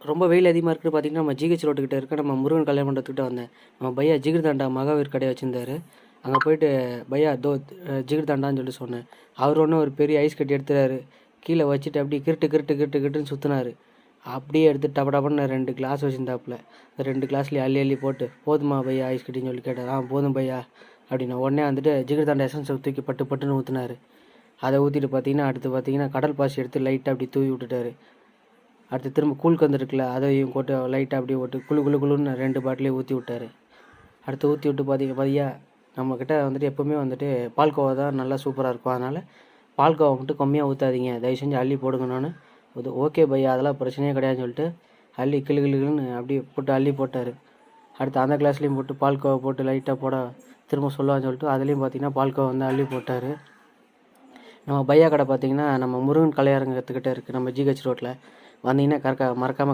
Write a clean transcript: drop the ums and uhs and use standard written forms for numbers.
ரொம்ப வெயில் அதிகமாக இருக்குது பார்த்தீங்கன்னா, நம்ம ஜிஹெச் ரோட்டுக்கிட்ட இருக்க நம்ம முருகன் கல்யாண மண்டபத்துக்கிட்ட வந்தேன். நம்ம பையா ஜிகிர்தண்டா மகாவீர் கடை வச்சிருந்தாரு. அங்கே போயிட்டு பையா ஜிகிர்தண்டான்னு சொல்லிட்டு சொன்னேன். அவர் ஒன்றும் ஒரு பெரிய ஐஸ் கட்டி எடுத்துறாரு. கீழே வச்சுட்டு அப்படியே கிருட்டு கிருட்டு கிருட்டு கிருட்டுன்னு சுற்றினாரு. அப்படியே எடுத்து டப டபன்னு 2 கிளாஸ் வச்சுருந்தாப்புல. அந்த 2 கிளாஸ்லேயும் அள்ளி அள்ளி போட்டு, போதுமா பையா ஐஸ் கட்டின்னு சொல்லி கேட்டார். போதும் பையா அப்படின்னா உடனே வந்துட்டு ஜிகிர்தண்டா எசன்ஸ் தூக்கி பட்டு பட்டுன்னு ஊற்றினாரு. அதை ஊற்றிட்டு பார்த்தீங்கன்னா, அடுத்து பார்த்தீங்கன்னா கடல் பாசி எடுத்து லைட்டாக அப்படி தூவி விட்டுட்டாரு. அடுத்து திரும்ப கூழ்கந்து இருக்குல்ல, அதையும் போட்டு லைட்டாக அப்படியே போட்டு குளு குளு குளுன்னு 2 பாட்டிலையும் ஊற்றி விட்டார். அடுத்து ஊற்றி விட்டு பையா நம்மக்கிட்ட வந்துட்டு எப்போவுமே வந்துட்டு பால்கோவா தான் நல்லா சூப்பராக இருக்கும். அதனால் பால்கோவா மட்டும் கம்மியாக ஊற்றாதீங்க, தயவு செஞ்சு அள்ளி போடுங்கன்னு. ஓகே பையா அதெல்லாம் பிரச்சனையே கிடையாதுன்னு சொல்லிட்டு அள்ளி கிளு கிளுன்னு அப்படியே போட்டு அள்ளி போட்டார். அடுத்து அந்த கிளாஸ்லேயும் போட்டு பால்கோவா போட்டு லைட்டாக போட திரும்ப சொல்லுவான்னு சொல்லிட்டு அதுலேயும் பார்த்தீங்கன்னா பால்கோவா வந்து அள்ளி போட்டார். நம்ம பையா கடை பார்த்தீங்கன்னா நம்ம முருகன் கல்யாணத்துக்கிட்ட இருக்குது, நம்ம ஜிஹெச் ரோட்டில். வந்தீங்கன்னா மறக்காமல்